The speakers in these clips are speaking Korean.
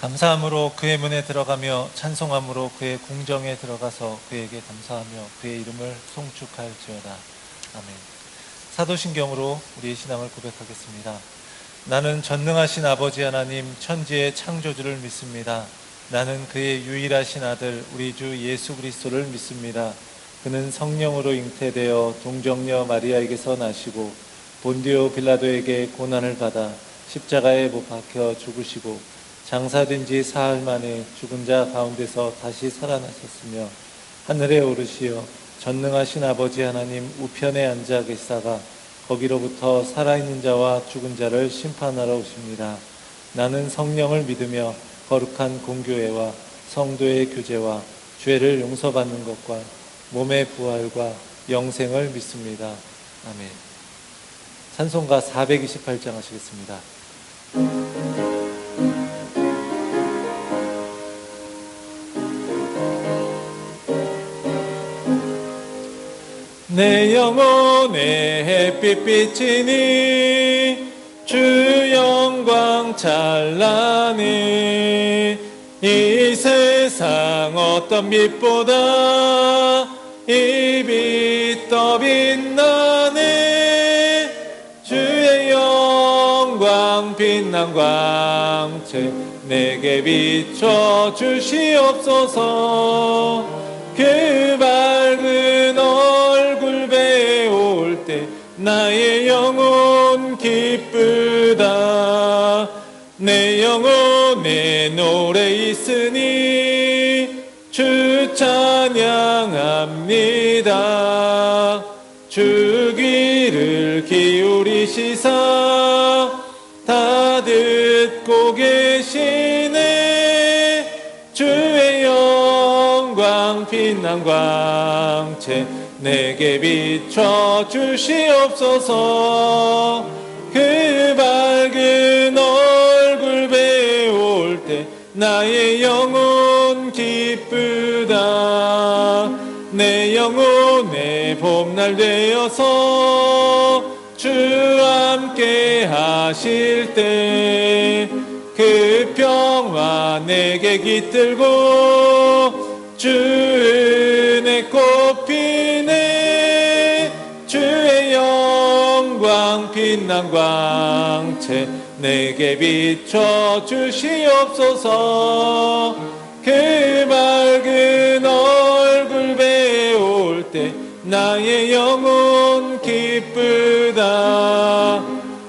감사함으로 그의 문에 들어가며 찬송함으로 그의 궁정에 들어가서 그에게 감사하며 그의 이름을 송축할지어다. 아멘. 사도신경으로 우리의 신앙을 고백하겠습니다. 나는 전능하신 아버지 하나님 천지의 창조주를 믿습니다. 나는 그의 유일하신 아들 우리 주 예수 그리스도를 믿습니다. 그는 성령으로 잉태되어 동정녀 마리아에게서 나시고 본디오 빌라도에게 고난을 받아 십자가에 못 박혀 죽으시고 장사된 지 사흘 만에 죽은 자 가운데서 다시 살아나셨으며 하늘에 오르시어 전능하신 아버지 하나님 우편에 앉아 계시다가 거기로부터 살아있는 자와 죽은 자를 심판하러 오십니다. 나는 성령을 믿으며 거룩한 공교회와 성도의 교제와 죄를 용서받는 것과 몸의 부활과 영생을 믿습니다. 아멘. 찬송가 428장 하시겠습니다. 내 영혼의 햇빛 비치니 주 영광 찬란히 이 세상 어떤 빛보다 이 빛 더 빛나네. 주의 영광 빛난 광채 내게 비춰 주시옵소서. 그 밝은 얼굴 배울 때 나의 영혼 기쁘다. 내 영혼에 노래 있으니 주 찬양합니다. 주 귀를 기울이시사 다 듣고 계시네. 주의 영광 빛난 광채 내게 비춰 주시옵소서. 그 밝은 얼굴 배울 때 나의 영혼 기쁘다. 내 영혼의 봄날 되어서 주 함께 하실 때 그 평화 내게 깃들고 주 은혜 꽃피네. 주의 영광 빛난 광채 내게 비춰 주시옵소서. 그 밝은 얼굴 배울 때 나의 영혼 기쁘다.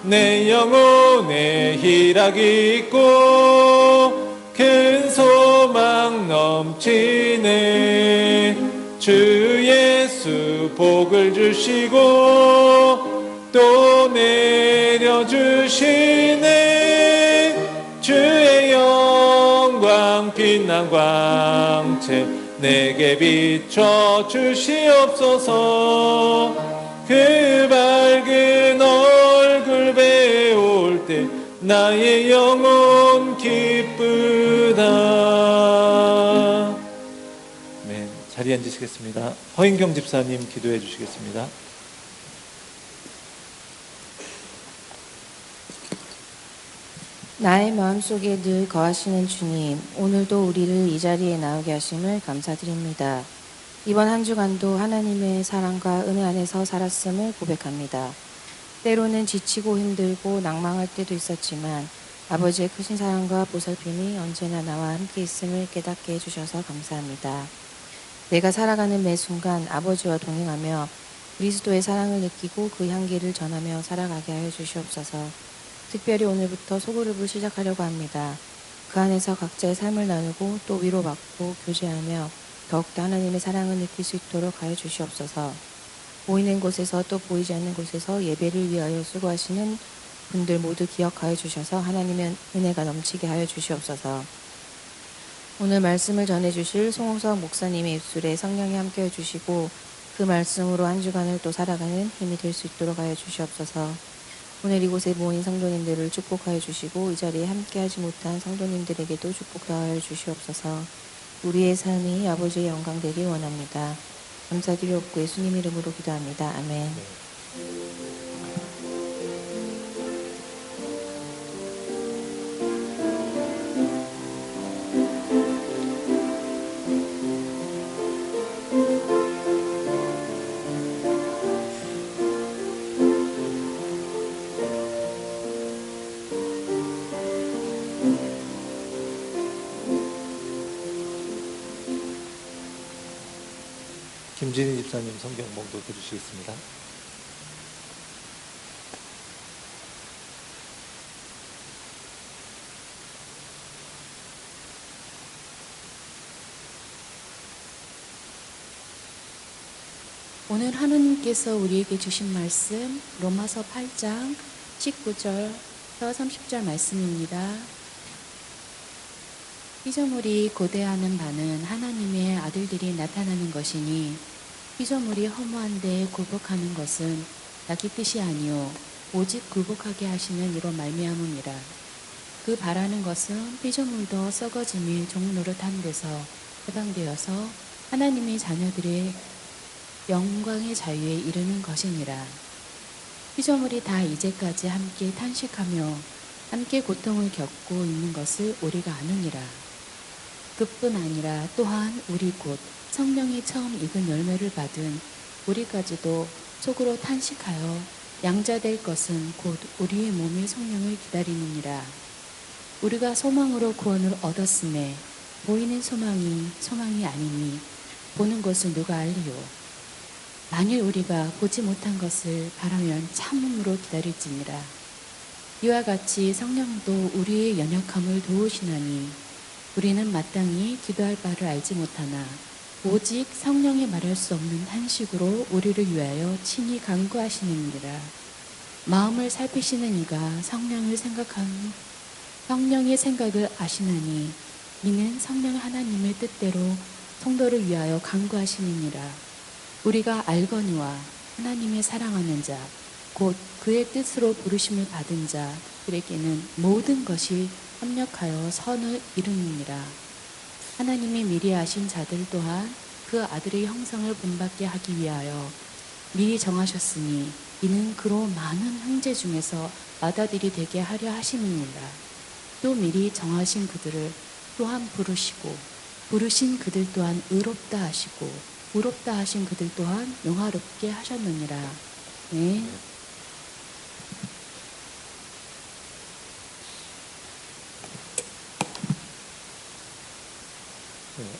내 영혼에 희락이 있고 큰 소망 넘치네. 주 예수 복을 주시고 또 내려주시네. 주의 영광 빛난 광채 내게 비춰 주시옵소서. 그 밝은 얼굴 배울 때 나의 영혼 기쁘다. 네, 자리에 앉으시겠습니다. 허인경 집사님 기도해 주시겠습니다. 나의 마음속에 늘 거하시는 주님, 오늘도 우리를 이 자리에 나오게 하심을 감사드립니다. 이번 한 주간도 하나님의 사랑과 은혜 안에서 살았음을 고백합니다. 때로는 지치고 힘들고 낭망할 때도 있었지만 아버지의 크신 사랑과 보살핌이 언제나 나와 함께 있음을 깨닫게 해주셔서 감사합니다. 내가 살아가는 매 순간 아버지와 동행하며 그리스도의 사랑을 느끼고 그 향기를 전하며 살아가게 하여 주시옵소서. 특별히 오늘부터 소그룹을 시작하려고 합니다. 그 안에서 각자의 삶을 나누고 또 위로받고 교제하며 더욱더 하나님의 사랑을 느낄 수 있도록 하여 주시옵소서. 보이는 곳에서 또 보이지 않는 곳에서 예배를 위하여 수고하시는 분들 모두 기억하여 주셔서 하나님의 은혜가 넘치게 하여 주시옵소서. 오늘 말씀을 전해주실 송우석 목사님의 입술에 성령이 함께해 주시고 그 말씀으로 한 주간을 또 살아가는 힘이 될 수 있도록 하여 주시옵소서. 오늘 이곳에 모인 성도님들을 축복하여 주시고 이 자리에 함께하지 못한 성도님들에게도 축복하여 주시옵소서. 우리의 삶이 아버지의 영광 되길 원합니다. 감사드리옵고 예수님 이름으로 기도합니다. 아멘. 김진희 집사님 성경 봉독 해주시겠습니다. 오늘 하나님께서 우리에게 주신 말씀 로마서 8장 19절에서 30절 말씀입니다. 피조물이 고대하는 바는 하나님의 아들들이 나타나는 것이니 피조물이 허무한데 굴복하는 것은 자기 뜻이 아니요 오직 굴복하게 하시는 이로 말미암음이라. 그 바라는 것은 피조물도 썩어짐이 종노릇한 데서 해방되어서 하나님의 자녀들의 영광의 자유에 이르는 것이니라. 피조물이 다 이제까지 함께 탄식하며 함께 고통을 겪고 있는 것을 우리가 아느니라. 그뿐 아니라 또한 우리 곧 성령이 처음 익은 열매를 받은 우리까지도 속으로 탄식하여 양자될 것은 곧 우리의 몸의 성령을 기다리느니라. 우리가 소망으로 구원을 얻었음에 보이는 소망이 아니니 보는 것을 누가 알리요. 만일 우리가 보지 못한 것을 바라면 참음으로 기다릴지니라. 이와 같이 성령도 우리의 연약함을 도우시나니 우리는 마땅히 기도할 바를 알지 못하나 오직 성령이 말할 수 없는 탄식으로 우리를 위하여 친히 간구하시느니라. 마음을 살피시는 이가 성령의 생각을 아시나니 이는 성령 하나님의 뜻대로 성도를 위하여 간구하시느니라. 우리가 알거니와 하나님의 사랑하는 자 곧 그의 뜻으로 부르심을 받은 자들에게는 모든 것이 협력하여 선을 이루느니라. 하나님이 미리 아신 자들 또한 그 아들의 형상을 본받게 하기 위하여 미리 정하셨으니 이는 그로 많은 형제 중에서 맏아들이 되게 하려 하심이니라. 또 미리 정하신 그들을 또한 부르시고 부르신 그들 또한 의롭다 하시고 의롭다 하신 그들 또한 영화롭게 하셨느니라. 네.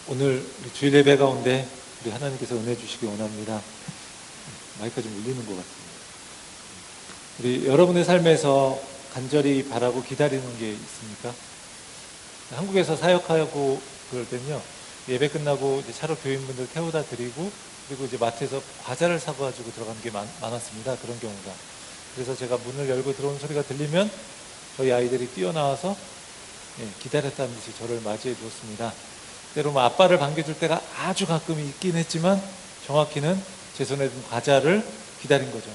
오늘 우리 주일 예배 가운데 우리 하나님께서 은혜 주시기 원합니다. 마이크가 좀 울리는 것 같습니다. 우리 여러분의 삶에서 간절히 바라고 기다리는 게 있습니까? 한국에서 사역하고 그럴 때는요, 예배 끝나고 이제 차로 교인분들 태워다 드리고, 그리고 이제 마트에서 과자를 사가지고 들어가는 게 많았습니다. 그런 경우가. 그래서 제가 문을 열고 들어오는 소리가 들리면 저희 아이들이 뛰어나와서 기다렸다는 듯이 저를 맞이해 주었습니다. 때로 아빠를 반겨줄 때가 아주 가끔 있긴 했지만 정확히는 제 손에 든 과자를 기다린 거죠.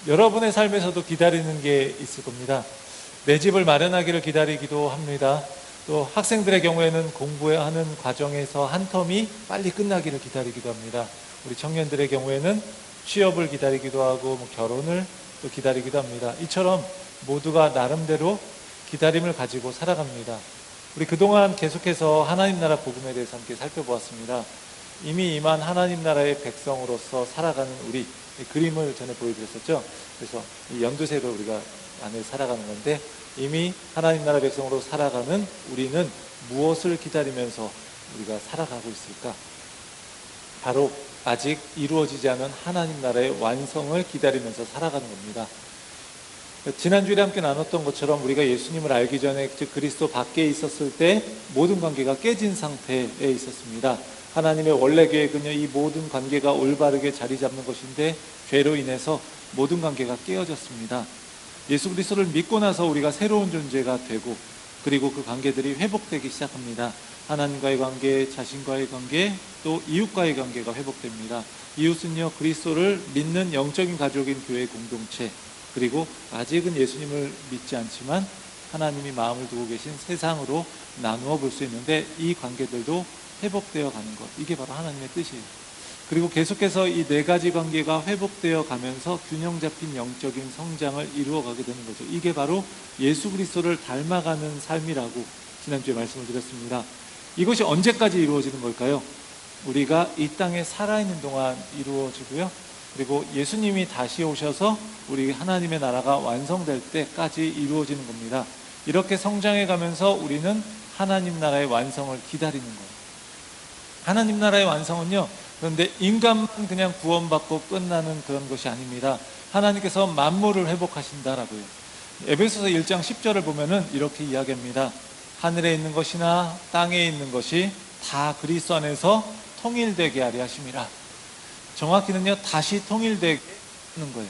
여러분의 삶에서도 기다리는 게 있을 겁니다. 내 집을 마련하기를 기다리기도 합니다. 또 학생들의 경우에는 공부하는 과정에서 한 텀이 빨리 끝나기를 기다리기도 합니다. 우리 청년들의 경우에는 취업을 기다리기도 하고 결혼을 또 기다리기도 합니다. 이처럼 모두가 나름대로 기다림을 가지고 살아갑니다. 우리 그동안 계속해서 하나님 나라 복음에 대해서 함께 살펴보았습니다. 이미 임한 하나님 나라의 백성으로서 살아가는 우리, 그림을 전에 보여드렸었죠. 그래서 이 연두색을 우리가 안에 살아가는 건데, 이미 하나님 나라 백성으로 살아가는 우리는 무엇을 기다리면서 우리가 살아가고 있을까? 바로 아직 이루어지지 않은 하나님 나라의 완성을 기다리면서 살아가는 겁니다. 지난주에 함께 나눴던 것처럼 우리가 예수님을 알기 전에, 즉 그리스도 밖에 있었을 때 모든 관계가 깨진 상태에 있었습니다. 하나님의 원래 계획은요, 이 모든 관계가 올바르게 자리 잡는 것인데 죄로 인해서 모든 관계가 깨어졌습니다. 예수 그리스도를 믿고 나서 우리가 새로운 존재가 되고, 그리고 그 관계들이 회복되기 시작합니다. 하나님과의 관계, 자신과의 관계, 또 이웃과의 관계가 회복됩니다. 이웃은요, 그리스도를 믿는 영적인 가족인 교회 공동체, 그리고 아직은 예수님을 믿지 않지만 하나님이 마음을 두고 계신 세상으로 나누어 볼 수 있는데, 이 관계들도 회복되어 가는 것, 이게 바로 하나님의 뜻이에요. 그리고 계속해서 이 네 가지 관계가 회복되어 가면서 균형 잡힌 영적인 성장을 이루어가게 되는 거죠. 이게 바로 예수 그리스도를 닮아가는 삶이라고 지난주에 말씀을 드렸습니다. 이것이 언제까지 이루어지는 걸까요? 우리가 이 땅에 살아있는 동안 이루어지고요, 그리고 예수님이 다시 오셔서 우리 하나님의 나라가 완성될 때까지 이루어지는 겁니다. 이렇게 성장해 가면서 우리는 하나님 나라의 완성을 기다리는 거예요. 하나님 나라의 완성은요, 그런데 인간만 그냥 구원받고 끝나는 그런 것이 아닙니다. 하나님께서 만물을 회복하신다라고요. 에베소서 1장 10절을 보면은 이렇게 이야기합니다. 하늘에 있는 것이나 땅에 있는 것이 다 그리스도 안에서 통일되게 하려 하심이라. 정확히는요, 다시 통일되게 하는 거예요.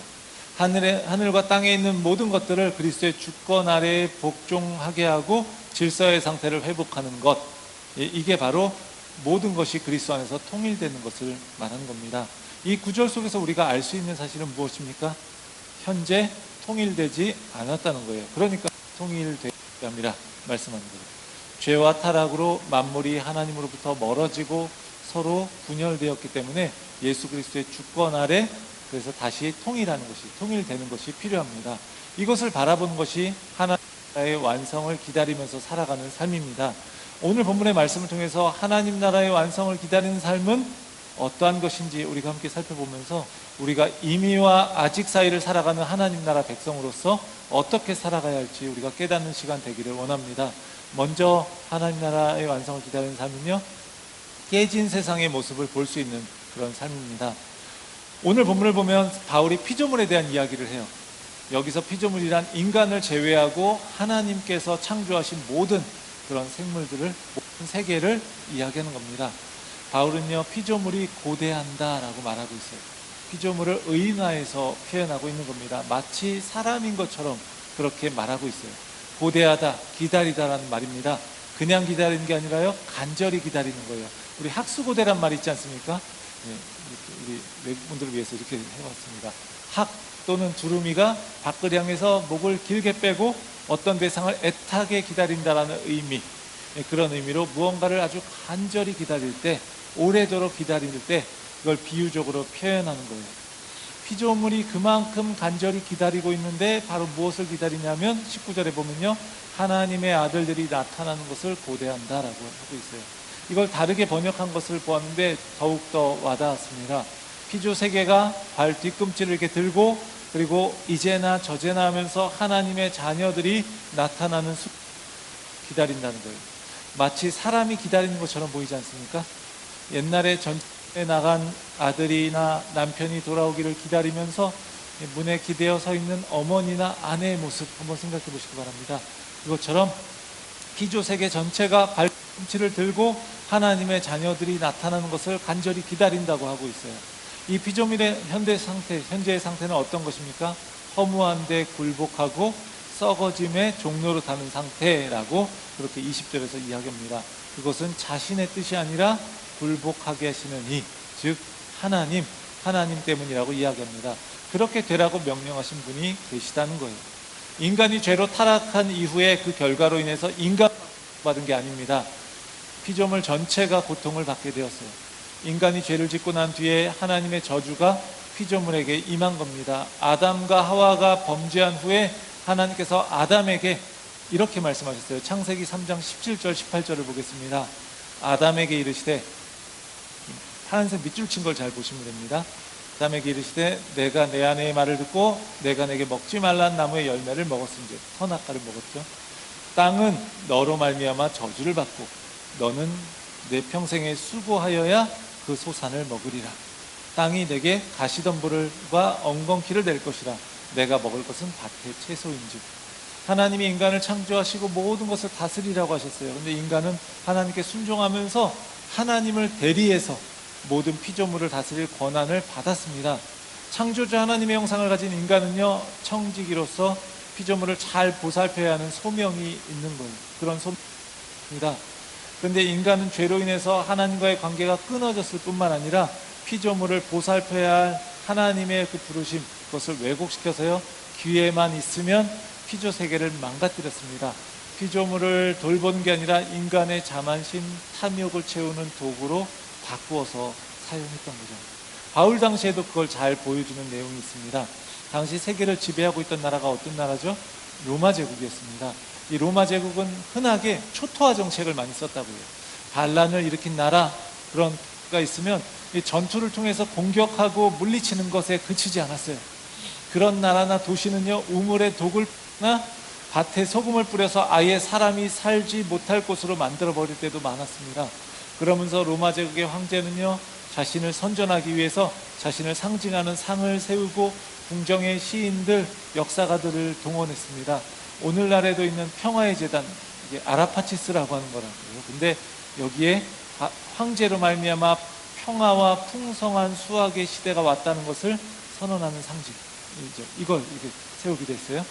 하늘과 땅에 있는 모든 것들을 그리스도의 주권 아래에 복종하게 하고 질서의 상태를 회복하는 것, 이게 바로 모든 것이 그리스도 안에서 통일되는 것을 말하는 겁니다. 이 구절 속에서 우리가 알 수 있는 사실은 무엇입니까? 현재 통일되지 않았다는 거예요. 그러니까 통일되게 합니다. 말씀하는 거예요. 죄와 타락으로 만물이 하나님으로부터 멀어지고 서로 분열되었기 때문에 예수 그리스도의 주권 아래 그래서 다시 통일하는 것이, 통일되는 것이 필요합니다. 이것을 바라보는 것이 하나님의 완성을 기다리면서 살아가는 삶입니다. 오늘 본문의 말씀을 통해서 하나님 나라의 완성을 기다리는 삶은 어떠한 것인지 우리가 함께 살펴보면서 우리가 이미와 아직 사이를 살아가는 하나님 나라 백성으로서 어떻게 살아가야 할지 우리가 깨닫는 시간 되기를 원합니다. 먼저 하나님 나라의 완성을 기다리는 삶은요, 깨진 세상의 모습을 볼 수 있는 그런 삶입니다. 오늘 본문을 보면 바울이 피조물에 대한 이야기를 해요. 여기서 피조물이란 인간을 제외하고 하나님께서 창조하신 모든 그런 생물들을, 모든 세계를 이야기하는 겁니다. 바울은요, 피조물이 고대한다라고 말하고 있어요. 피조물을 의인화해서 표현하고 있는 겁니다. 마치 사람인 것처럼 그렇게 말하고 있어요. 고대하다, 기다리다라는 말입니다. 그냥 기다리는 게 아니라요, 간절히 기다리는 거예요. 우리 학수고대란 말 있지 않습니까? 우리 외국분들을 위해서 이렇게 해봤습니다. 학 또는 두루미가 밖을 향해서 목을 길게 빼고 어떤 대상을 애타게 기다린다라는 의미, 그런 의미로 무언가를 아주 간절히 기다릴 때, 오래도록 기다릴 때 그걸 비유적으로 표현하는 거예요. 피조물이 그만큼 간절히 기다리고 있는데 바로 무엇을 기다리냐면 19절에 보면요, 하나님의 아들들이 나타나는 것을 고대한다라고 하고 있어요. 이걸 다르게 번역한 것을 보았는데 더욱더 와닿았습니다. 피조 세계가 발 뒤꿈치를 이렇게 들고 그리고 이제나 저제나 하면서 하나님의 자녀들이 나타나는 숲 기다린다는 거예요. 마치 사람이 기다리는 것처럼 보이지 않습니까? 옛날에 전쟁에 나간 아들이나 남편이 돌아오기를 기다리면서 문에 기대어 서 있는 어머니나 아내의 모습 한번 생각해 보시기 바랍니다. 그것처럼 피조 세계 전체가 발꿈치를 들고 하나님의 자녀들이 나타나는 것을 간절히 기다린다고 하고 있어요. 이 피조물의 현재의 상태는 어떤 것입니까? 허무한데 굴복하고 썩어짐의 종로로 타는 상태라고 그렇게 20절에서 이야기합니다. 그것은 자신의 뜻이 아니라 굴복하게 하시는 이, 즉 하나님 때문이라고 이야기합니다. 그렇게 되라고 명령하신 분이 계시다는 거예요. 인간이 죄로 타락한 이후에 그 결과로 인해서 인간 받은 게 아닙니다. 피조물 전체가 고통을 받게 되었어요. 인간이 죄를 짓고 난 뒤에 하나님의 저주가 피조물에게 임한 겁니다. 아담과 하와가 범죄한 후에 하나님께서 아담에게 이렇게 말씀하셨어요. 창세기 3장 17절 18절을 보겠습니다. 아담에게 이르시되, 파란색 밑줄 친 걸 잘 보시면 됩니다. 아담에게 이르시되 내가 내 아내의 말을 듣고 내가 내게 먹지 말란 나무의 열매를 먹었은즉, 선악과를 먹었죠. 땅은 너로 말미암아 저주를 받고 너는 내 평생에 수고하여야 그 소산을 먹으리라. 땅이 내게 가시덤불과 엉겅퀴를 낼 것이라. 내가 먹을 것은 밭의 채소인즉. 하나님이 인간을 창조하시고 모든 것을 다스리라고 하셨어요. 그런데 인간은 하나님께 순종하면서 하나님을 대리해서 모든 피조물을 다스릴 권한을 받았습니다. 창조주 하나님의 형상을 가진 인간은요, 청지기로서 피조물을 잘 보살펴야 하는 소명이 있는 거예요. 그런 소명입니다. 그런데 인간은 죄로 인해서 하나님과의 관계가 끊어졌을 뿐만 아니라 피조물을 보살펴야 할 하나님의 그 부르심, 그것을 왜곡시켜서요, 기회만 있으면 피조 세계를 망가뜨렸습니다. 피조물을 돌보는 게 아니라 인간의 자만심, 탐욕을 채우는 도구로 바꾸어서 사용했던 거죠. 바울 당시에도 그걸 잘 보여주는 내용이 있습니다. 당시 세계를 지배하고 있던 나라가 어떤 나라죠? 로마 제국이었습니다. 이 로마 제국은 흔하게 초토화 정책을 많이 썼다고 해요. 반란을 일으킨 나라, 그런 가 있으면 이 전투를 통해서 공격하고 물리치는 것에 그치지 않았어요. 그런 나라나 도시는요, 우물에 독을 나 밭에 소금을 뿌려서 아예 사람이 살지 못할 곳으로 만들어 버릴 때도 많았습니다. 그러면서 로마 제국의 황제는요, 자신을 선전하기 위해서 자신을 상징하는 상을 세우고 궁정의 시인들, 역사가들을 동원했습니다. 오늘날에도 있는 평화의 제단, 이게 아라파치스라고 하는 거라고요. 근데 여기에 황제로 말미암아 평화와 풍성한 수확의 시대가 왔다는 것을 선언하는 상징이죠. 이걸 이렇게 세우기도 했어요.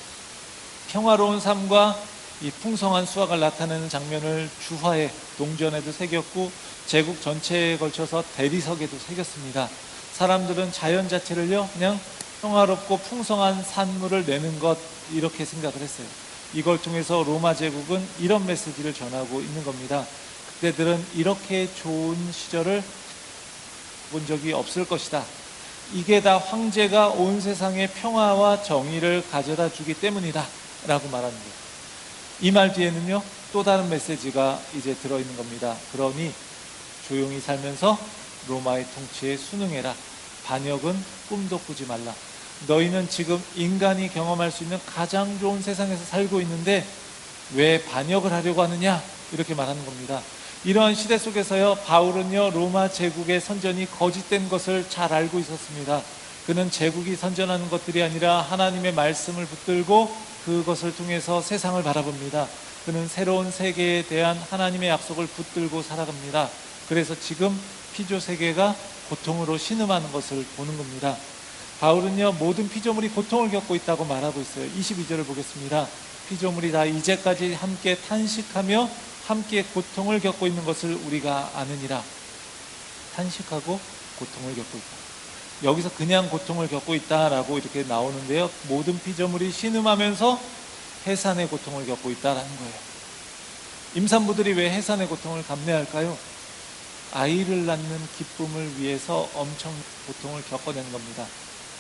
평화로운 삶과 이 풍성한 수확을 나타내는 장면을 주화에, 동전에도 새겼고 제국 전체에 걸쳐서 대리석에도 새겼습니다. 사람들은 자연 자체를요, 그냥 평화롭고 풍성한 산물을 내는 것, 이렇게 생각을 했어요. 이걸 통해서 로마 제국은 이런 메시지를 전하고 있는 겁니다. 그때들은 이렇게 좋은 시절을 본 적이 없을 것이다. 이게 다 황제가 온 세상에 평화와 정의를 가져다 주기 때문이다 라고 말하는 거예요. 이 말 뒤에는요, 또 다른 메시지가 이제 들어있는 겁니다. 그러니 조용히 살면서 로마의 통치에 순응해라. 반역은 꿈도 꾸지 말라. 너희는 지금 인간이 경험할 수 있는 가장 좋은 세상에서 살고 있는데 왜 반역을 하려고 하느냐, 이렇게 말하는 겁니다. 이러한 시대 속에서요, 바울은요, 로마 제국의 선전이 거짓된 것을 잘 알고 있었습니다. 그는 제국이 선전하는 것들이 아니라 하나님의 말씀을 붙들고 그것을 통해서 세상을 바라봅니다. 그는 새로운 세계에 대한 하나님의 약속을 붙들고 살아갑니다. 그래서 지금 피조 세계가 고통으로 신음하는 것을 보는 겁니다. 바울은요, 모든 피조물이 고통을 겪고 있다고 말하고 있어요. 22절을 보겠습니다. 피조물이 다 이제까지 함께 탄식하며 함께 고통을 겪고 있는 것을 우리가 아느니라. 탄식하고 고통을 겪고 있다. 여기서 그냥 고통을 겪고 있다라고 이렇게 나오는데요, 모든 피조물이 신음하면서 해산의 고통을 겪고 있다라는 거예요. 임산부들이 왜 해산의 고통을 감내할까요? 아이를 낳는 기쁨을 위해서 엄청 고통을 겪어내는 겁니다.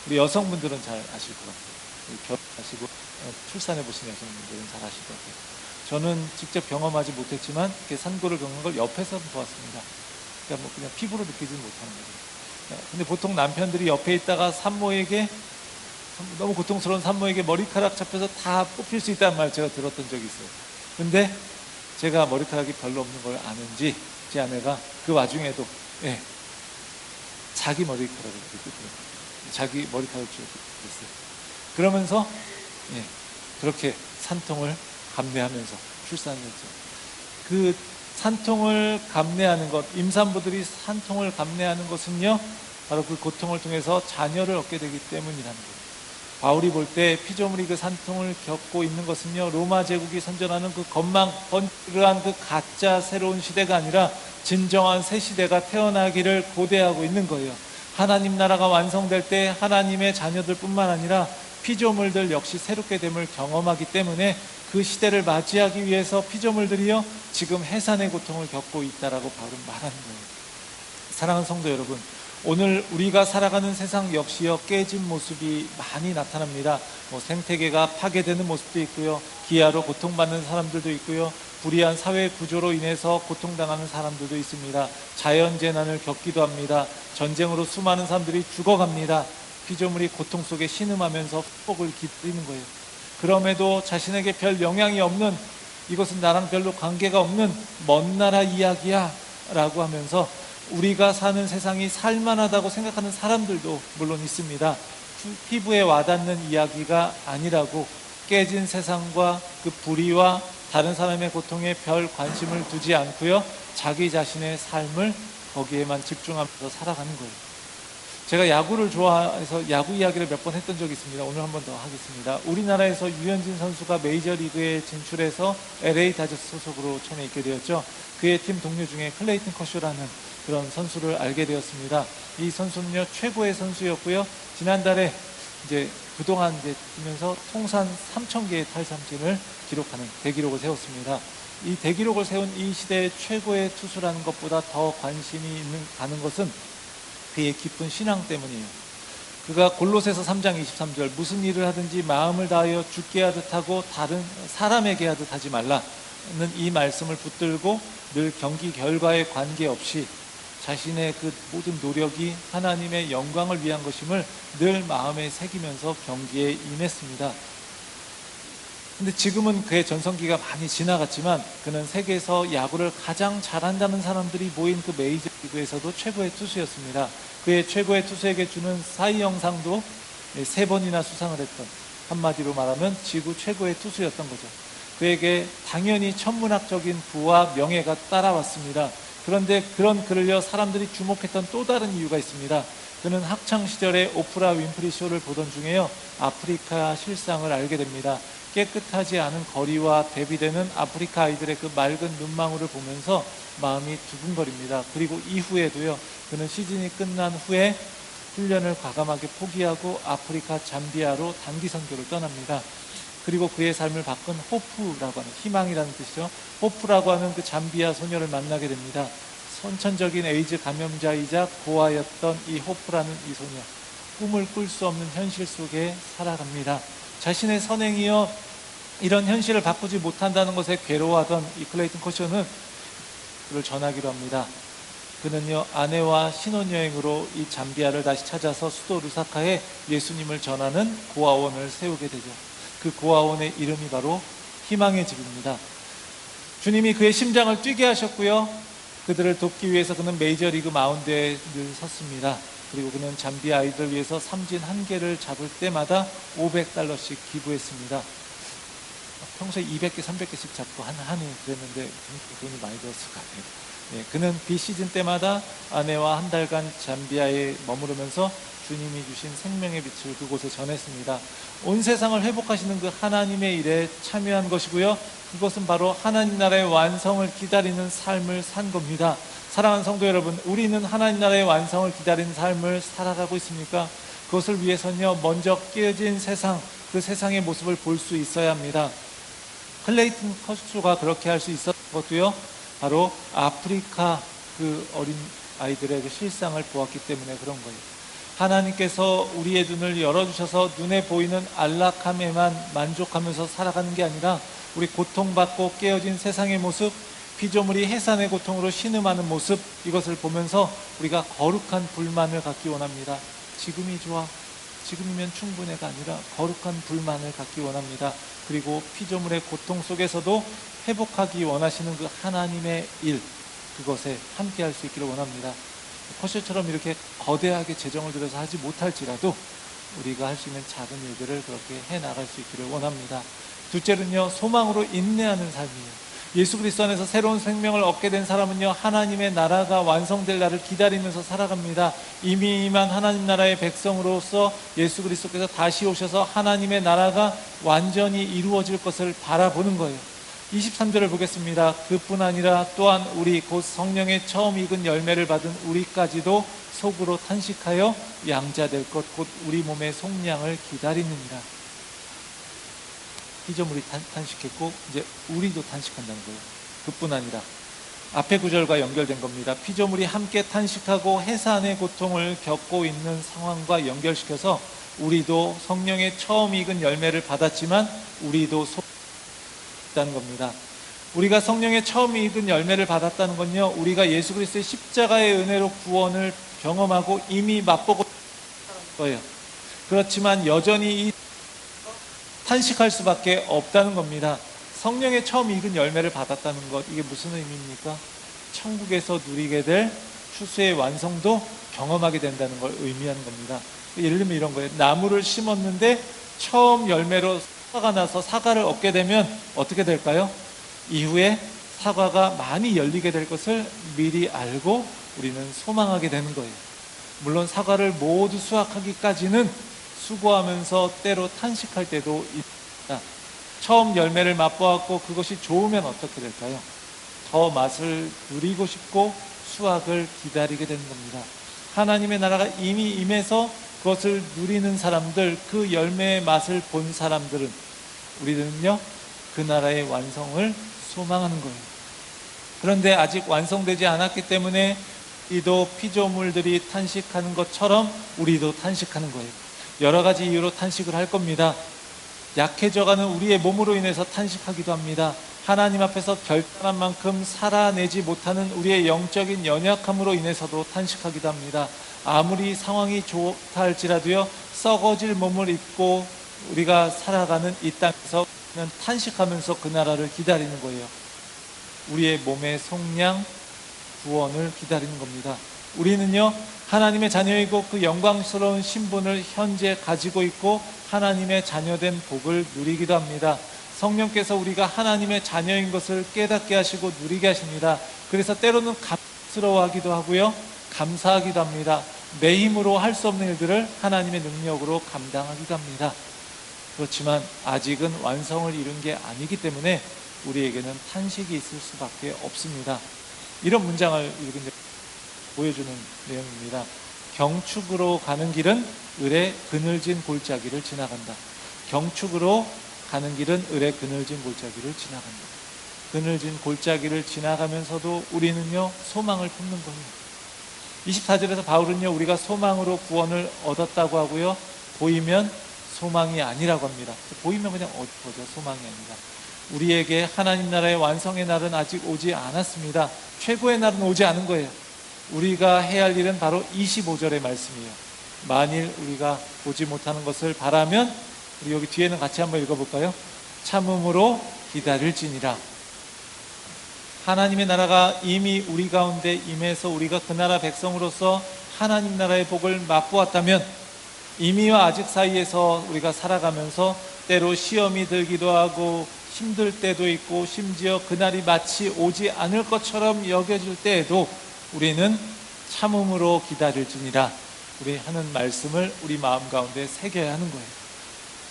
우리 여성분들은 잘 아실 것 같아요. 결혼하시고 출산해 보신 여성분들은 잘 아실 것 같아요. 저는 직접 경험하지 못했지만 이렇게 산고를 겪는 걸 옆에서 보았습니다. 그러니까 뭐 그냥 피부로 느끼지는 못하는 거죠. 근데 보통 남편들이 옆에 있다가 산모에게, 너무 고통스러운 산모에게 머리카락 잡혀서 다 뽑힐 수 있다는 말 제가 들었던 적이 있어요. 근데 제가 머리카락이 별로 없는 걸 아는지 제 아내가 그 와중에도 자기 머리카락을 뜯더라고요. 자기 머리카락을 뜯었어요. 그러면서 그렇게 산통을 감내하면서 출산을 했죠. 그 산통을 감내하는 것, 임산부들이 산통을 감내하는 것은요, 바로 그 고통을 통해서 자녀를 얻게 되기 때문이라는 거예요. 바울이 볼 때 피조물이 그 산통을 겪고 있는 것은요, 로마 제국이 선전하는 그 건망 번르한 그 가짜 새로운 시대가 아니라 진정한 새 시대가 태어나기를 고대하고 있는 거예요. 하나님 나라가 완성될 때 하나님의 자녀들 뿐만 아니라 피조물들 역시 새롭게 됨을 경험하기 때문에 그 시대를 맞이하기 위해서 피조물들이요, 지금 해산의 고통을 겪고 있다라고 바울은 말하는 거예요. 사랑하는 성도 여러분, 오늘 우리가 살아가는 세상 역시요, 깨진 모습이 많이 나타납니다. 생태계가 파괴되는 모습도 있고요, 기아로 고통받는 사람들도 있고요, 불의한 사회 구조로 인해서 고통당하는 사람들도 있습니다. 자연재난을 겪기도 합니다. 전쟁으로 수많은 사람들이 죽어갑니다. 피조물이 고통 속에 신음하면서 축복을 기다리는 거예요. 그럼에도 자신에게 별 영향이 없는, 이것은 나랑 별로 관계가 없는 먼 나라 이야기야 라고 하면서 우리가 사는 세상이 살만하다고 생각하는 사람들도 물론 있습니다. 피부에 와닿는 이야기가 아니라고, 깨진 세상과 그 불의와 다른 사람의 고통에 별 관심을 두지 않고요, 자기 자신의 삶을 거기에만 집중하면서 살아가는 거예요. 제가 야구를 좋아해서 야구 이야기를 몇 번 했던 적이 있습니다. 오늘 한 번 더 하겠습니다. 우리나라에서 유현진 선수가 메이저리그에 진출해서 LA 다저스 소속으로 처음에 있게 되었죠. 그의 팀 동료 중에 클레이튼 커쇼라는 그런 선수를 알게 되었습니다. 이 선수는요, 최고의 선수였고요, 지난달에 이제 그동안 이제 뛰면서 통산 3,000개의 탈삼진을 기록하는 대기록을 세웠습니다. 이 대기록을 세운 이 시대의 최고의 투수라는 것보다 더 관심이 가는 것은 그의 깊은 신앙 때문이에요. 그가 골로새서 3장 23절, 무슨 일을 하든지 마음을 다하여 주께 하듯 하고 다른 사람에게 하듯 하지 말라는 이 말씀을 붙들고 늘 경기 결과에 관계없이 자신의 그 모든 노력이 하나님의 영광을 위한 것임을 늘 마음에 새기면서 경기에 임했습니다. 근데 지금은 그의 전성기가 많이 지나갔지만 그는 세계에서 야구를 가장 잘한다는 사람들이 모인 그 메이저리그에서도 최고의 투수였습니다. 그의 최고의 투수에게 주는 사이 영상도 3번이나 수상을 했던, 한마디로 말하면 지구 최고의 투수였던 거죠. 그에게 당연히 천문학적인 부와 명예가 따라왔습니다. 그런데 그런 그를요 사람들이 주목했던 또 다른 이유가 있습니다. 그는 학창시절에 오프라 윈프리 쇼를 보던 중에요 아프리카 실상을 알게 됩니다. 깨끗하지 않은 거리와 대비되는 아프리카 아이들의 그 맑은 눈망울을 보면서 마음이 두근거립니다. 그리고 이후에도요 그는 시즌이 끝난 후에 훈련을 과감하게 포기하고 아프리카 잠비아로 단기 선교를 떠납니다. 그리고 그의 삶을 바꾼 호프라고 하는, 희망이라는 뜻이죠. 호프라고 하는 그 잠비아 소녀를 만나게 됩니다. 선천적인 에이즈 감염자이자 고아였던 이 호프라는 이 소녀, 꿈을 꿀 수 없는 현실 속에 살아갑니다. 자신의 선행이여 이런 현실을 바꾸지 못한다는 것에 괴로워하던 이 클레이튼 커쇼는 그를 전하기로 합니다. 그는요 아내와 신혼여행으로 이 잠비아를 다시 찾아서 수도 루사카에 예수님을 전하는 고아원을 세우게 되죠. 그 고아원의 이름이 바로 희망의 집입니다. 주님이 그의 심장을 뛰게 하셨고요 그들을 돕기 위해서 그는 메이저리그 마운드에 늘 섰습니다. 그리고 그는 잠비아 아이들을 위해서 삼진 1개를 잡을 때마다 $500씩 기부했습니다. 평소에 200개, 300개씩 잡고 한 해 그랬는데 돈이 많이 들었을 것 같아요. 그는 비시즌 때마다 아내와 한 달간 잠비아에 머무르면서 주님이 주신 생명의 빛을 그곳에 전했습니다. 온 세상을 회복하시는 그 하나님의 일에 참여한 것이고요 그것은 바로 하나님 나라의 완성을 기다리는 삶을 산 겁니다. 사랑하는 성도 여러분, 우리는 하나님 나라의 완성을 기다리는 삶을 살아가고 있습니까? 그것을 위해서는요 먼저 깨어진 세상, 그 세상의 모습을 볼 수 있어야 합니다. 클레이튼 커쇼가 그렇게 할 수 있었던 것도요 바로 아프리카 그 어린 아이들의 그 실상을 보았기 때문에 그런 거예요. 하나님께서 우리의 눈을 열어주셔서 눈에 보이는 안락함에만 만족하면서 살아가는 게 아니라 우리 고통받고 깨어진 세상의 모습, 피조물이 해산의 고통으로 신음하는 모습, 이것을 보면서 우리가 거룩한 불만을 갖기 원합니다. 지금이 좋아, 지금이면 충분해가 아니라 거룩한 불만을 갖기 원합니다. 그리고 피조물의 고통 속에서도 회복하기 원하시는 그 하나님의 일, 그것에 함께 할 수 있기를 원합니다. 커쇼처럼 이렇게 거대하게 재정을 들여서 하지 못할지라도 우리가 할 수 있는 작은 일들을 그렇게 해나갈 수 있기를 원합니다. 둘째는요 소망으로 인내하는 삶이에요. 예수 그리스도 안에서 새로운 생명을 얻게 된 사람은요 하나님의 나라가 완성될 날을 기다리면서 살아갑니다. 이미 임한 하나님 나라의 백성으로서 예수 그리스도께서 다시 오셔서 하나님의 나라가 완전히 이루어질 것을 바라보는 거예요. 23절을 보겠습니다. 그뿐 아니라 또한 우리 곧 성령의 처음 익은 열매를 받은 우리까지도 속으로 탄식하여 양자될 것 곧 우리 몸의 속량을 기다리느니라. 피조물이 탄식했고 이제 우리도 탄식한다는 거예요. 그뿐 아니라 앞의 구절과 연결된 겁니다. 피조물이 함께 탄식하고 해산의 고통을 겪고 있는 상황과 연결시켜서 우리도 성령의 처음 익은 열매를 받았지만 우리도 있다는 겁니다. 우리가 성령의 처음 익은 열매를 받았다는 건요 우리가 예수 그리스도의 십자가의 은혜로 구원을 경험하고 이미 맛보고 거예요. 그렇지만 여전히 탄식할 수밖에 없다는 겁니다. 성령의 처음 익은 열매를 받았다는 것, 이게 무슨 의미입니까? 천국에서 누리게 될 추수의 완성도 경험하게 된다는 걸 의미하는 겁니다. 예를 들면 이런 거예요. 나무를 심었는데 처음 열매로 사과가 나서 사과를 얻게 되면 어떻게 될까요? 이후에 사과가 많이 열리게 될 것을 미리 알고 우리는 소망하게 되는 거예요. 물론 사과를 모두 수확하기까지는 수고하면서 때로 탄식할 때도 있다. 처음 열매를 맛보았고 그것이 좋으면 어떻게 될까요? 더 맛을 누리고 싶고 수확을 기다리게 되는 겁니다. 하나님의 나라가 이미 임해서 그것을 누리는 사람들, 그 열매의 맛을 본 사람들은, 우리들은요 그 나라의 완성을 소망하는 거예요. 그런데 아직 완성되지 않았기 때문에 이도 피조물들이 탄식하는 것처럼 우리도 탄식하는 거예요. 여러 가지 이유로 탄식을 할 겁니다. 약해져가는 우리의 몸으로 인해서 탄식하기도 합니다. 하나님 앞에서 결단한 만큼 살아내지 못하는 우리의 영적인 연약함으로 인해서도 탄식하기도 합니다. 아무리 상황이 좋다 할지라도요 썩어질 몸을 입고 우리가 살아가는 이 땅에서 탄식하면서 그 나라를 기다리는 거예요. 우리의 몸의 속량, 구원을 기다리는 겁니다. 우리는요, 하나님의 자녀이고 그 영광스러운 신분을 현재 가지고 있고 하나님의 자녀된 복을 누리기도 합니다. 성령께서 우리가 하나님의 자녀인 것을 깨닫게 하시고 누리게 하십니다. 그래서 때로는 감스러워하기도 하고요, 감사하기도 합니다. 내 힘으로 할 수 없는 일들을 하나님의 능력으로 감당하기도 합니다. 그렇지만 아직은 완성을 이룬 게 아니기 때문에 우리에게는 탄식이 있을 수밖에 없습니다. 이런 문장을 읽은 보여주는 내용입니다. 경축으로 가는 길은 을의 그늘진 골짜기를 지나간다. 경축으로 가는 길은 을의 그늘진 골짜기를 지나간다. 그늘진 골짜기를 지나가면서도 우리는요, 소망을 품는 거예요. 24절에서 바울은요, 우리가 소망으로 구원을 얻었다고 하고요, 보이면 소망이 아니라고 합니다. 보이면 그냥 거죠. 소망이 아니라. 우리에게 하나님 나라의 완성의 날은 아직 오지 않았습니다. 최고의 날은 오지 않은 거예요. 우리가 해야 할 일은 바로 25절의 말씀이에요. 만일 우리가 보지 못하는 것을 바라면, 우리 여기 뒤에는 같이 한번 읽어볼까요? 참음으로 기다릴지니라. 하나님의 나라가 이미 우리 가운데 임해서 우리가 그 나라 백성으로서 하나님 나라의 복을 맛보았다면, 이미와 아직 사이에서 우리가 살아가면서 때로 시험이 들기도 하고 힘들 때도 있고 심지어 그날이 마치 오지 않을 것처럼 여겨질 때에도 우리는 참음으로 기다릴지니라, 우리 하는 말씀을 우리 마음 가운데 새겨야 하는 거예요.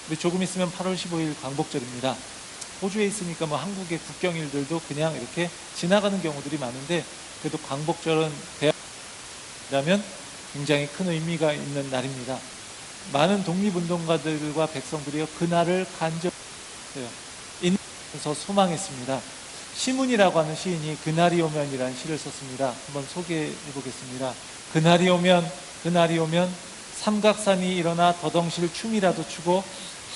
우리 조금 있으면 8월 15일 광복절입니다. 호주에 있으니까 뭐 한국의 국경일들도 그냥 이렇게 지나가는 경우들이 많은데, 그래도 광복절은 대한민국이라면 굉장히 큰 의미가 있는 날입니다. 많은 독립운동가들과 백성들이요, 그날을 간절히 인내하면서 소망했습니다. 시문이라고 하는 시인이 그날이 오면이라는 시를 썼습니다. 한번 소개해 보겠습니다. 그날이 오면 삼각산이 일어나 더덩실 춤이라도 추고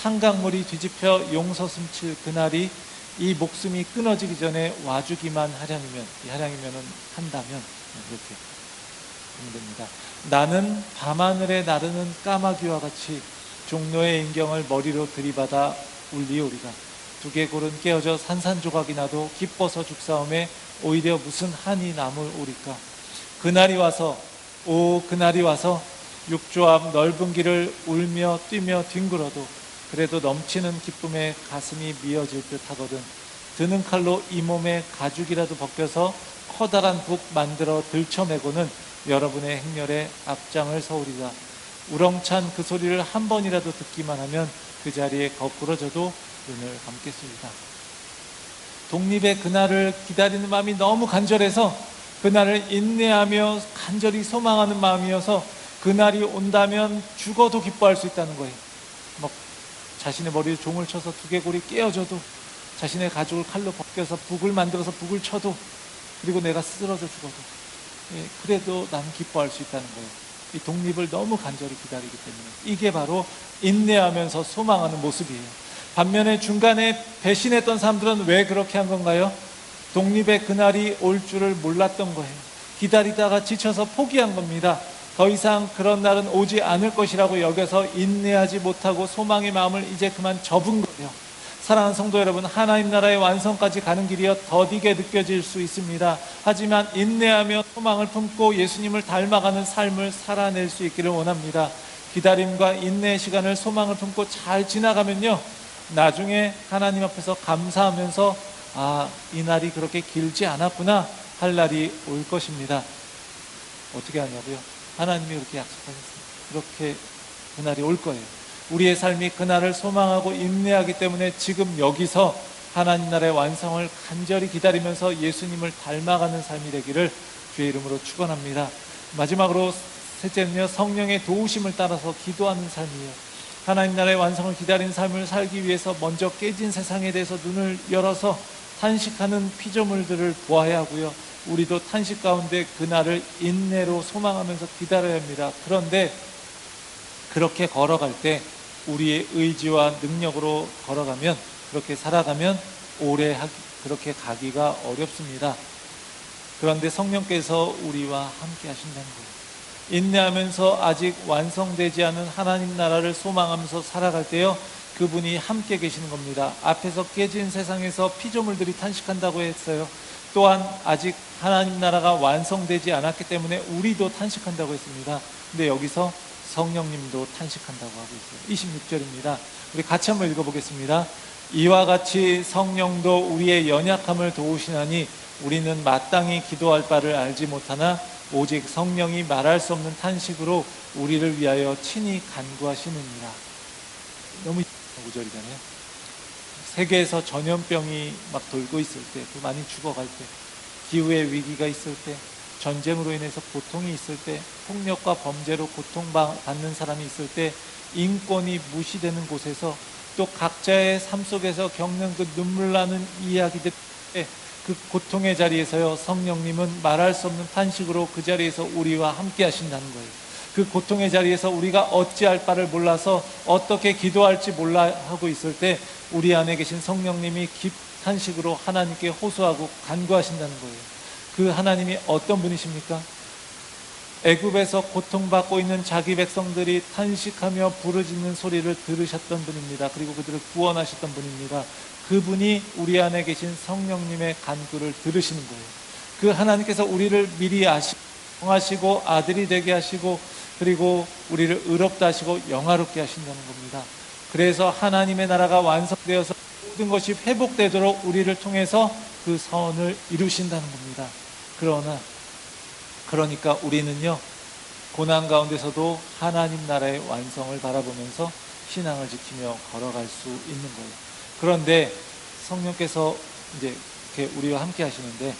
한강물이 뒤집혀 용서숨칠 그날이 이 목숨이 끊어지기 전에 와주기만 하량이면, 이 하량이면은 한다면, 이렇게 보면 됩니다. 나는 밤하늘에 나르는 까마귀와 같이 종로의 인경을 머리로 들이받아 울리오리가 두개골은 깨어져 산산조각이 나도 기뻐서 죽사움에 오히려 무슨 한이 남으오리까. 그날이 와서, 오 그날이 와서 육조 앞 넓은 길을 울며 뛰며 뒹굴어도 그래도 넘치는 기쁨에 가슴이 미어질 듯 하거든. 드는 칼로 이 몸에 가죽이라도 벗겨서 커다란 북 만들어 들쳐매고는 여러분의 행렬에 앞장을 서오리다. 우렁찬 그 소리를 한 번이라도 듣기만 하면 그 자리에 거꾸러져도 눈을 감겠습니다. 독립의 그날을 기다리는 마음이 너무 간절해서 그날을 인내하며 간절히 소망하는 마음이어서 그날이 온다면 죽어도 기뻐할 수 있다는 거예요. 자신의 머리에 종을 쳐서 두개골이 깨어져도, 자신의 가죽을 칼로 벗겨서 북을 만들어서 북을 쳐도, 그리고 내가 쓰러져 죽어도, 그래도 나는 기뻐할 수 있다는 거예요. 이 독립을 너무 간절히 기다리기 때문에. 이게 바로 인내하면서 소망하는 모습이에요. 반면에 중간에 배신했던 사람들은 왜 그렇게 한 건가요? 독립의 그날이 올 줄을 몰랐던 거예요. 기다리다가 지쳐서 포기한 겁니다. 더 이상 그런 날은 오지 않을 것이라고 여겨서 인내하지 못하고 소망의 마음을 이제 그만 접은 거예요. 사랑하는 성도 여러분, 하나님 나라의 완성까지 가는 길이요, 더디게 느껴질 수 있습니다. 하지만 인내하며 소망을 품고 예수님을 닮아가는 삶을 살아낼 수 있기를 원합니다. 기다림과 인내의 시간을 소망을 품고 잘 지나가면요, 나중에 하나님 앞에서 감사하면서 이 날이 그렇게 길지 않았구나 할 날이 올 것입니다. 어떻게 하냐고요? 하나님이 그렇게 약속하셨습니다. 그렇게 그날이 올 거예요. 우리의 삶이 그날을 소망하고 인내하기 때문에 지금 여기서 하나님 나라의 완성을 간절히 기다리면서 예수님을 닮아가는 삶이 되기를 주의 이름으로 축원합니다. 마지막으로 셋째는요, 성령의 도우심을 따라서 기도하는 삶이에요. 하나님 나라의 완성을 기다리는 삶을 살기 위해서 먼저 깨진 세상에 대해서 눈을 열어서 탄식하는 피조물들을 보아야 하고요, 우리도 탄식 가운데 그날을 인내로 소망하면서 기다려야 합니다. 그런데 그렇게 걸어갈 때 우리의 의지와 능력으로 걸어가면, 그렇게 살아가면 오래 그렇게 가기가 어렵습니다. 그런데 성령께서 우리와 함께 하신다는 거예요. 인내하면서 아직 완성되지 않은 하나님 나라를 소망하면서 살아갈 때요, 그분이 함께 계시는 겁니다. 앞에서 깨진 세상에서 피조물들이 탄식한다고 했어요. 또한 아직 하나님 나라가 완성되지 않았기 때문에 우리도 탄식한다고 했습니다. 근데 여기서 성령님도 탄식한다고 하고 있어요. 26절입니다. 우리 같이 한번 읽어보겠습니다. 이와 같이 성령도 우리의 연약함을 도우시나니 우리는 마땅히 기도할 바를 알지 못하나 오직 성령이 말할 수 없는 탄식으로 우리를 위하여 친히 간구하시느니라. 너무 구절이잖아요. 세계에서 전염병이 막 돌고 있을 때, 또 많이 죽어갈 때, 기후의 위기가 있을 때, 전쟁으로 인해서 고통이 있을 때, 폭력과 범죄로 고통받는 사람이 있을 때, 인권이 무시되는 곳에서 또 각자의 삶 속에서 겪는 그 눈물 나는 이야기들, 그 고통의 자리에서요, 성령님은 말할 수 없는 탄식으로 그 자리에서 우리와 함께 하신다는 거예요. 그 고통의 자리에서 우리가 어찌할 바를 몰라서 어떻게 기도할지 몰라 하고 있을 때 우리 안에 계신 성령님이 탄식으로 하나님께 호소하고 간구하신다는 거예요. 그 하나님이 어떤 분이십니까? 애굽에서 고통받고 있는 자기 백성들이 탄식하며 부르짖는 소리를 들으셨던 분입니다. 그리고 그들을 구원하셨던 분입니다. 그분이 우리 안에 계신 성령님의 간구를 들으시는 거예요. 그 하나님께서 우리를 미리 정하시고 아들이 되게 하시고 그리고 우리를 의롭다 하시고 영화롭게 하신다는 겁니다. 그래서 하나님의 나라가 완성되어서 모든 것이 회복되도록 우리를 통해서 그 선을 이루신다는 겁니다. 그러니까 우리는요, 고난 가운데서도 하나님 나라의 완성을 바라보면서 신앙을 지키며 걸어갈 수 있는 거예요. 그런데 성령께서 이제 이렇게 우리와 함께 하시는데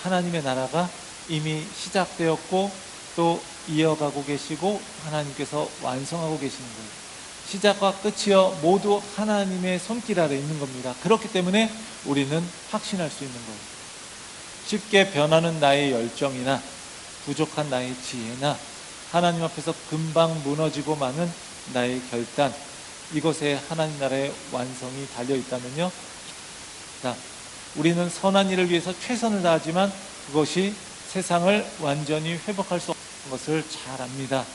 하나님의 나라가 이미 시작되었고 또 이어가고 계시고 하나님께서 완성하고 계시는 거예요. 시작과 끝이요 모두 하나님의 손길 아래 있는 겁니다. 그렇기 때문에 우리는 확신할 수 있는 거예요. 쉽게 변하는 나의 열정이나 부족한 나의 지혜나 하나님 앞에서 금방 무너지고 마는 나의 결단, 이것에 하나님 나라의 완성이 달려있다면요, 우리는 선한 일을 위해서 최선을 다하지만 그것이 세상을 완전히 회복할 수 없는 것을 잘 압니다.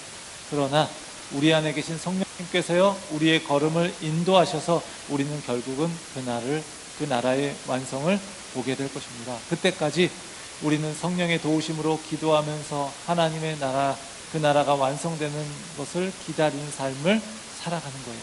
그러나 우리 안에 계신 성령님께서요, 우리의 걸음을 인도하셔서 우리는 결국은 그 나라의 완성을 보게 될 것입니다. 그때까지 우리는 성령의 도우심으로 기도하면서 하나님의 나라, 그 나라가 완성되는 것을 기다리는 삶을 살아가는 거예요.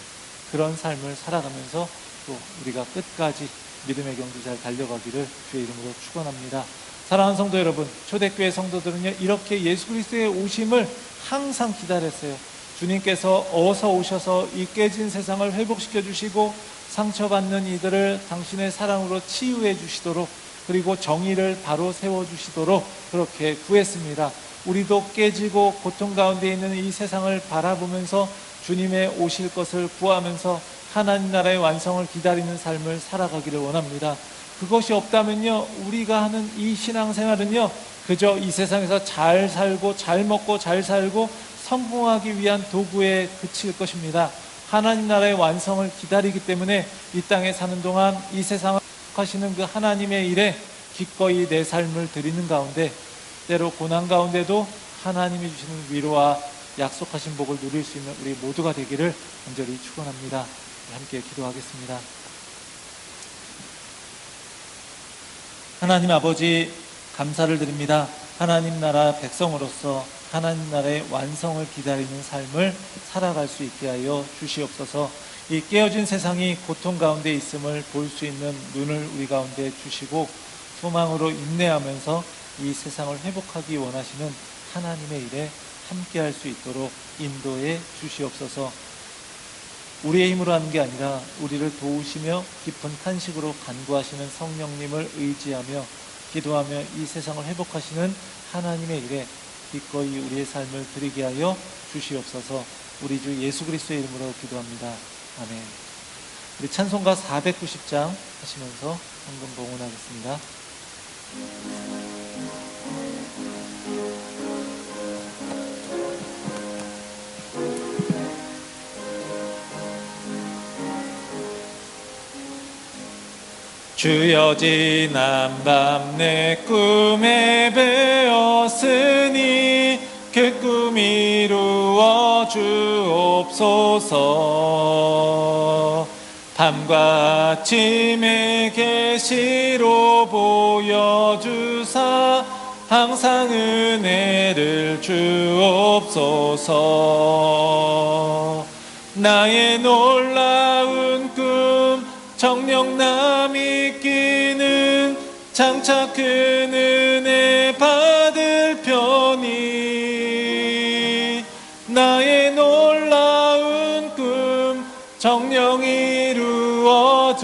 그런 삶을 살아가면서 또 우리가 끝까지 믿음의 경주 잘 달려가기를 주의 이름으로 축원합니다. 사랑하는 성도 여러분, 초대교회 성도들은요, 이렇게 예수 그리스도의 오심을 항상 기다렸어요. 주님께서 어서 오셔서 이 깨진 세상을 회복시켜 주시고 상처받는 이들을 당신의 사랑으로 치유해 주시도록, 그리고 정의를 바로 세워 주시도록 그렇게 구했습니다. 우리도 깨지고 고통 가운데 있는 이 세상을 바라보면서 주님의 오실 것을 구하면서 하나님 나라의 완성을 기다리는 삶을 살아가기를 원합니다. 그것이 없다면요, 우리가 하는 이 신앙생활은요, 그저 이 세상에서 잘 살고 잘 먹고 잘 살고 성공하기 위한 도구에 그칠 것입니다. 하나님 나라의 완성을 기다리기 때문에 이 땅에 사는 동안 이 세상을 하시는 그 하나님의 일에 기꺼이 내 삶을 드리는 가운데, 때로 고난 가운데도 하나님이 주시는 위로와 약속하신 복을 누릴 수 있는 우리 모두가 되기를 간절히 축원합니다. 함께 기도하겠습니다. 하나님 아버지, 감사를 드립니다. 하나님 나라 백성으로서 하나님 나라의 완성을 기다리는 삶을 살아갈 수 있게 하여 주시옵소서. 이 깨어진 세상이 고통 가운데 있음을 볼 수 있는 눈을 우리 가운데 주시고 소망으로 인내하면서 이 세상을 회복하기 원하시는 하나님의 일에 함께할 수 있도록 인도해 주시옵소서. 우리의 힘으로 하는 게 아니라 우리를 도우시며 깊은 탄식으로 간구하시는 성령님을 의지하며 기도하며 이 세상을 회복하시는 하나님의 일에 기꺼이 우리의 삶을 드리게 하여 주시옵소서. 우리 주 예수 그리스도의 이름으로 기도합니다. 아멘. 우리 찬송가 490장 하시면서 헌금 봉헌하겠습니다. 주여 지난 밤 내 꿈에 배었으니 그 꿈이 이루어지리라. 주옵소서. 밤과 아침에 계시로 보여주사 항상 은혜를 주옵소서. 나의 놀라운 꿈 정녕 남이 끼는 장차 큰 은혜 받을 편이. 나의 놀라운 꿈 정녕 이루어져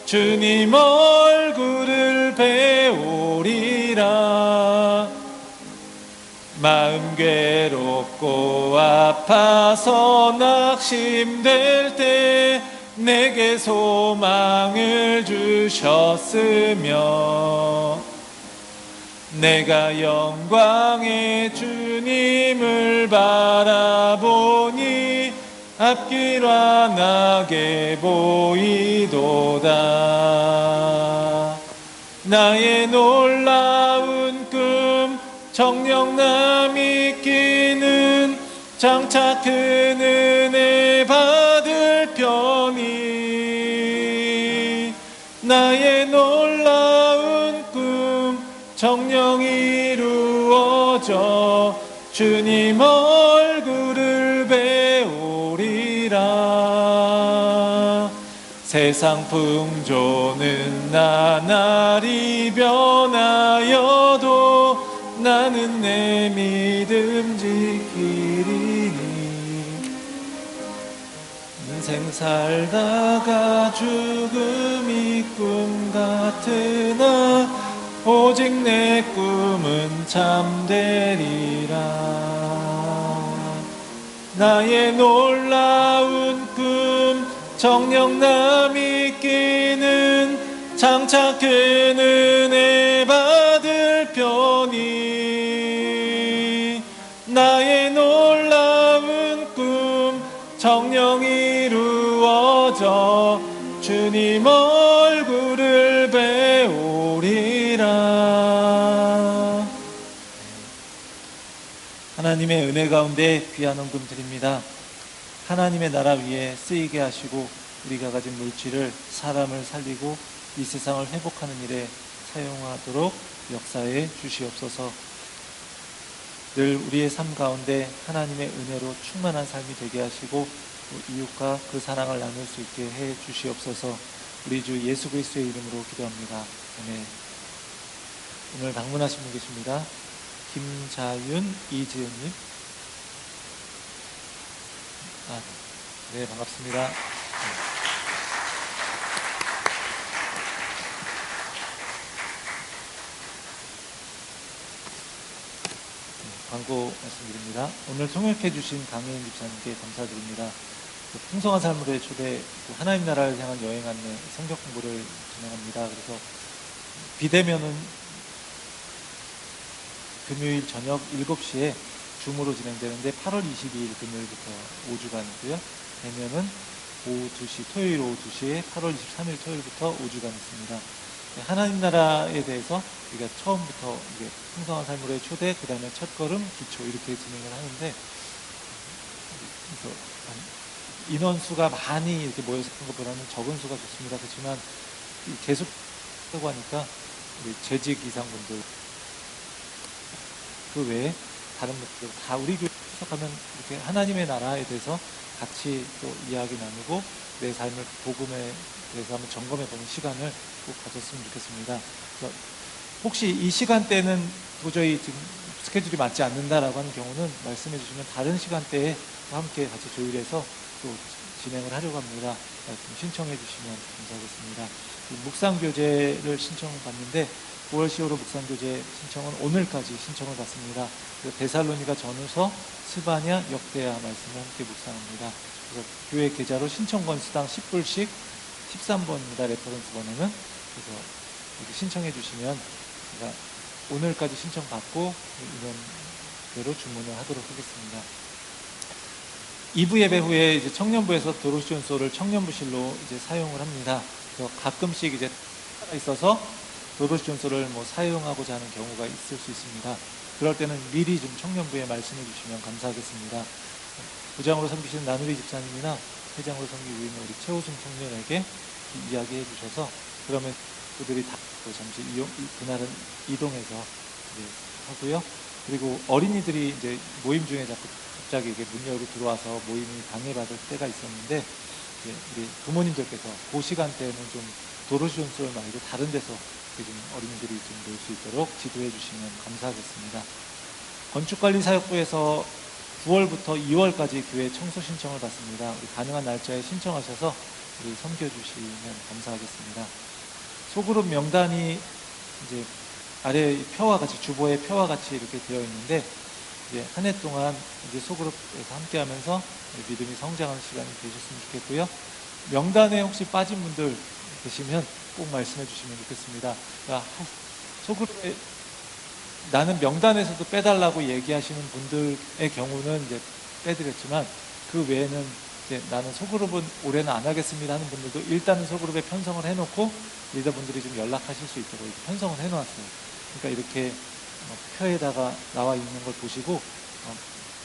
주님 얼굴을 배우리라. 마음 괴롭고 아파서 낙심될 때 내게 소망을 주셨으며 내가 영광의 주님을 바라보니 앞길 환하게 보이도다. 나의 놀라운 꿈 정녕 남이 끼는 장차 큰 은혜 받을 편이. 나의 놀라운 꿈 정녕 이루어져 주님 얼굴을 배우리라. 세상 풍조는 나날이 변하여도 나는 내 믿음 지키리니. 인생 살다가 죽음이 꿈 같으나 오직 내 꿈은 참되리라. 나의 놀라운 꿈 정녕 남이 끼는 장차 큰 은혜 받을 편이. 나의 놀라운 꿈 정녕 이루어져 주님 얼굴을 배우리라. 하나님의 은혜 가운데 귀한 헌금 드립니다. 하나님의 나라 위에 쓰이게 하시고 우리가 가진 물질을 사람을 살리고 이 세상을 회복하는 일에 사용하도록 역사해 주시옵소서. 늘 우리의 삶 가운데 하나님의 은혜로 충만한 삶이 되게 하시고 이웃과 그 사랑을 나눌 수 있게 해 주시옵소서. 우리 주 예수 그리스도의 이름으로 기도합니다. 아멘. 오늘 방문하신 분 계십니다. 김자윤, 이지은님. 네, 반갑습니다. 광고 말씀드립니다. 오늘 통역해 주신 강혜인 집사님께 감사드립니다. 풍성한 삶으로의 초대, 하나님 나라를 향한 여행 안내 성경 공부를 진행합니다. 그래서 비대면은 금요일 저녁 7시에 줌으로 진행되는데 8월 22일 금요일부터 5주간이고요. 대면은 오후 2시, 토요일 오후 2시에 8월 23일 토요일부터 5주간 있습니다. 하나님 나라에 대해서 우리가 처음부터 이게 풍성한 삶으로의 초대, 그 다음에 첫걸음, 기초 이렇게 진행을 하는데, 그래서 인원수가 많이 이렇게 모여서 하는 것보다는 적은 수가 좋습니다. 그렇지만 계속 하고 하니까 우리 재직 이상분들 그 외에 다른 분들 다 우리 교회 출석하면 이렇게 하나님의 나라에 대해서 같이 또 이야기 나누고 내 삶을 복음에 대해서 한번 점검해 보는 시간을 꼭 가졌으면 좋겠습니다. 그래서 혹시 이 시간대는 도저히 지금 스케줄이 맞지 않는다라고 하는 경우는 말씀해 주시면 다른 시간대에 함께 같이 조율해서 또 진행을 하려고 합니다. 신청해 주시면 감사하겠습니다. 묵상교재를 신청받는데 9월 10월 묵상교재 신청은 오늘까지 신청을 받습니다. 데살로니가 전후서, 스바냐, 역대야 말씀을 함께 묵상합니다. 그래서 교회 계좌로 신청 건수당 10불씩 13번입니다. 레퍼런스 번호는. 그래서 이렇게 신청해 주시면 제가 오늘까지 신청받고 인원대로 주문을 하도록 하겠습니다. 2부 예배 후에 이제 청년부에서 도로시온소를 청년부실로 이제 사용을 합니다. 그래서 가끔씩 이제 있어서 도로시온소를 사용하고자 하는 경우가 있을 수 있습니다. 그럴 때는 미리 좀 청년부에 말씀해 주시면 감사하겠습니다. 부장으로 섬기시는 나누리 집사님이나 회장으로 섬기고 있는 우리 최호승 청년에게 이야기해 주셔서 그러면 그들이 다 잠시 그날은 이동해서 이제 하고요. 그리고 어린이들이 이제 모임 중에 갑자기 이게 문 열고 들어와서 모임이 방해받을 때가 있었는데 우리 부모님들께서 그 시간대에는 좀 도로시온솔 말고 다른 데서 좀 어린이들이 좀 놀 수 있도록 지도해 주시면 감사하겠습니다. 건축관리사역부에서 9월부터 2월까지 교회 청소 신청을 받습니다. 우리 가능한 날짜에 신청하셔서 우리 섬겨주시면 감사하겠습니다. 소그룹 명단이 이제 아래 표와 같이 주보의 표와 같이 이렇게 되어 있는데 이제 한 해 동안 이제 소그룹에서 함께하면서 믿음이 성장하는 시간이 되셨으면 좋겠고요. 명단에 혹시 빠진 분들 계시면 꼭 말씀해 주시면 좋겠습니다. 그러니까 소그룹에 나는 명단에서도 빼달라고 얘기하시는 분들의 경우는 이제 빼드렸지만 그 외에는 이제 나는 소그룹은 올해는 안 하겠습니다 하는 분들도 일단은 소그룹에 편성을 해놓고 리더분들이 좀 연락하실 수 있도록 편성을 해놓았어요. 그러니까 이렇게 표에다가 나와 있는 걸 보시고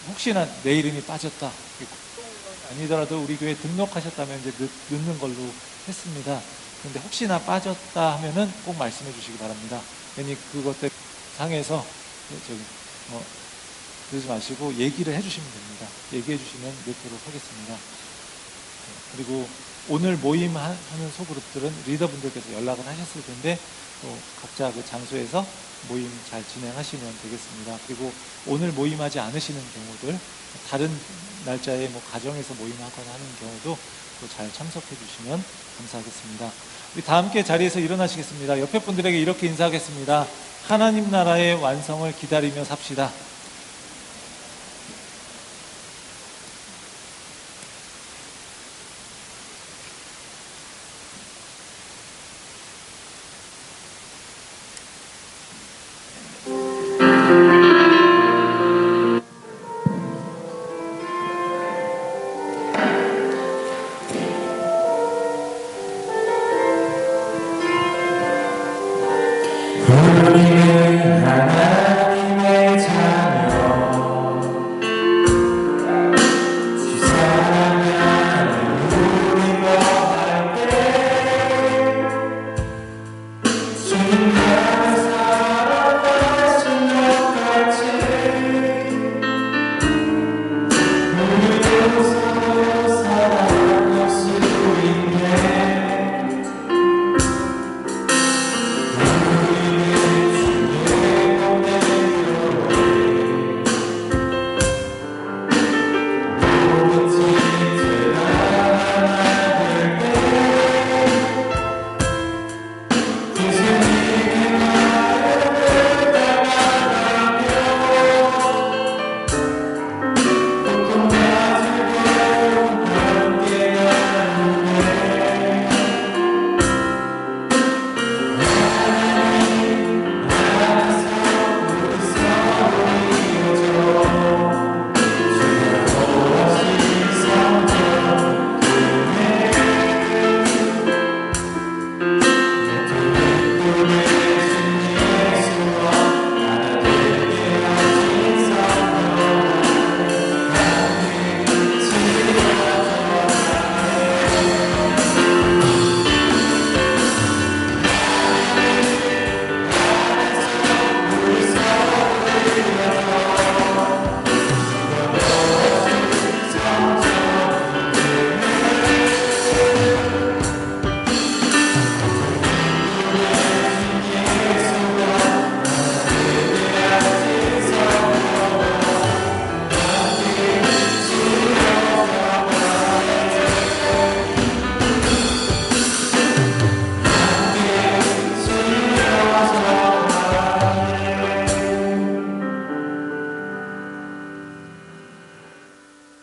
혹시나 내 이름이 빠졌다 아니더라도 우리 교회 등록하셨다면 이제 넣는 걸로 했습니다. 그런데 혹시나 빠졌다 하면은 꼭 말씀해 주시기 바랍니다. 괜히 그것 상에서 그러지 마시고 얘기를 해주시면 됩니다. 얘기해 주시면 넣도록 하겠습니다. 그리고 오늘 모임하는 소그룹들은 리더분들께서 연락을 하셨을 텐데 또 각자 그 장소에서 모임 잘 진행하시면 되겠습니다. 그리고 오늘 모임하지 않으시는 경우들 다른 날짜에 뭐 가정에서 모임하거나 하는 경우도 또 잘 참석해 주시면 감사하겠습니다. 우리 다 함께 자리에서 일어나시겠습니다. 옆에 분들에게 이렇게 인사하겠습니다. 하나님 나라의 완성을 기다리며 삽시다.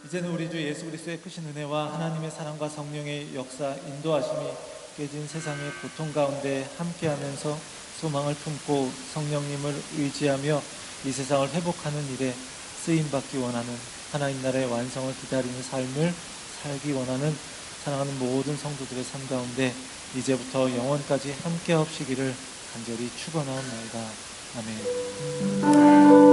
이제는 우리 주 예수 그리스도의 크신 은혜와 하나님의 사랑과 성령의 역사 인도하심이 깨진 세상의 고통 가운데 함께하면서 소망을 품고 성령님을 의지하며 이 세상을 회복하는 일에 쓰임받기 원하는 하나님 나라의 완성을 기다리는 삶을 살기 원하는 사랑하는 모든 성도들의 삶 가운데 이제부터 영원까지 함께 하시기를 간절히 축원하옵나이다. 아멘.